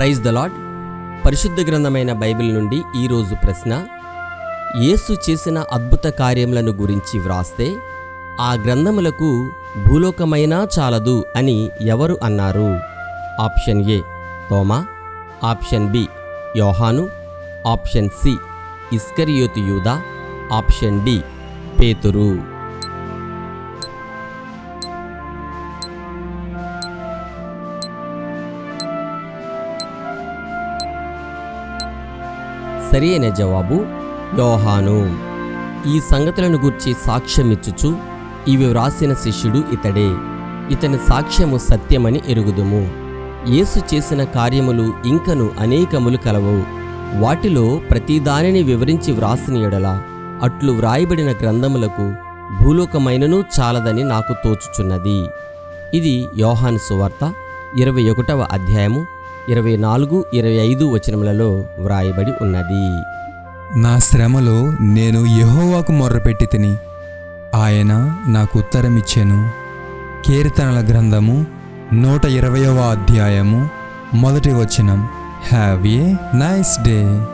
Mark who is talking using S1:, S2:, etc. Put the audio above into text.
S1: Praise the lord. పరిశుద్ధ గ్రంథమైన Bible నుండి ఈరోజు ప్రశ్న: యేసు చేసిన అద్భుత కార్యములను గురించి వ్రాస్తే ఆ గ్రంథములకు భూలోకమైనా చాలదు అని ఎవరు అన్నారు? ఆప్షన్ ఏ తోమా, ఆప్షన్ బి యోహాను, ఆప్షన్ సి ఇస్కరియోతు యూదా, ఆప్షన్ డి పేతురు. సరి అయిన జవాబు యోహాను. ఈ సంగతులను గూర్చి సాక్ష్యమిచ్చుచు ఇవి వ్రాసిన శిష్యుడు ఇతడే. ఇతని సాక్ష్యము సత్యమని ఎరుగుదుము. యేసు చేసిన కార్యములు ఇంకను అనేకములు కలవు. వాటిలో ప్రతిదానిని వివరించి వ్రాసిన ఎడల అట్లు వ్రాయబడిన గ్రంథములకు భూలోకమైనను చాలదని నాకు తోచుచున్నది. ఇది యోహాను సువార్త 21వ అధ్యాయము 24, 25 వచనములలో వ్రాయబడి ఉన్నది.
S2: నా శ్రమలో నేను యెహోవాకు మొర్రపెట్టి తిని ఆయన నాకు ఉత్తరమిచ్చెను. కీర్తనల గ్రంథము 120వ అధ్యాయము 1వ వచనం. Have a nice day.